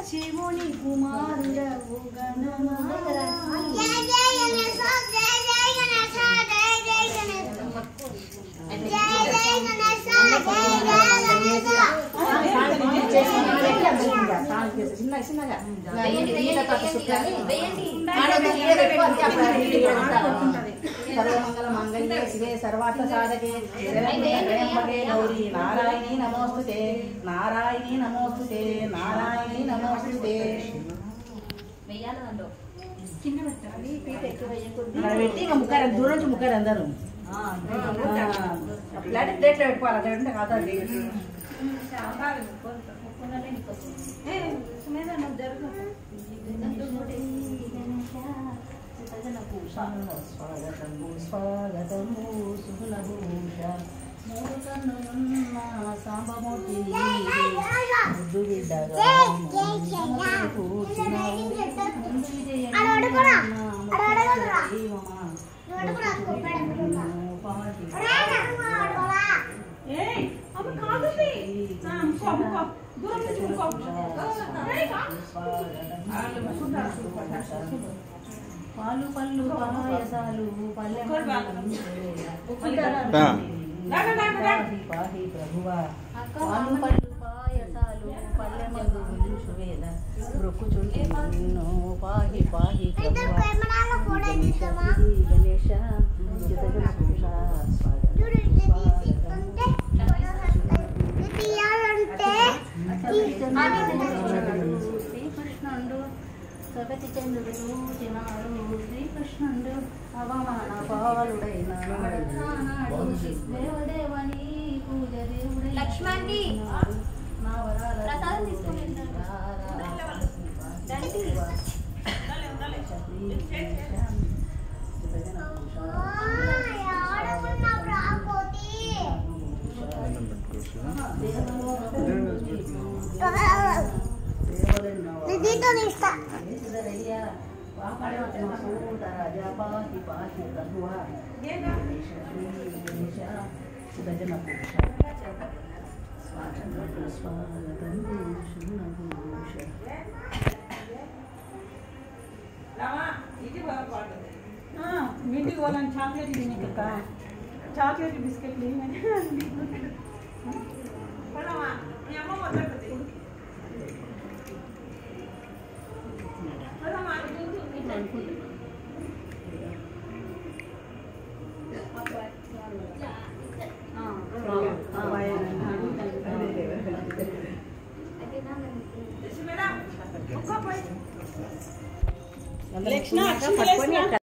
శివుని కుమారుడవు సర్వమంగళ మంగళ్యే శివే సర్వార్థ సాధకే త్ర్యంబకే గౌరీ నారాయణీ నమోస్తుతే నారాయణీ నమోస్తుతే నారాయణీ నమోస్తుతే. పెట్టి ఇక ముగ్గురు దూరం నుంచి ముగ్గురు అందరు ప్లేట్ ప్లేట్లో పెట్టుకోవాలి. అదే ఉంటే కాదండి. స్వాగతము స్వాగతము సుగుణభూష మూడు కన్నులున్న సాంబమూర్తి ముద్దు బిడ్డగా పాలు పళ్ళు పాయసాలు పల్లె పాహి ప్రభువా పాలు పళ్ళు పాయసాలు పల్లె మందు వేల బ్రొక్కుచుంటే నిన్ను పాహి పాహి గణేశ శ్రీకృష్ణుడు సగతి చంద్రుడు చూచినాడు శ్రీకృష్ణుడు అవమాన పాలుడైన దేవదేవని పూజ దేవుడై లక్ష్మణి నా వరాల ఇంటికి వాళ్ళని చాక్లెట్ తినక చాక్లెట్ బిస్కెట్లు లక్ష్మణ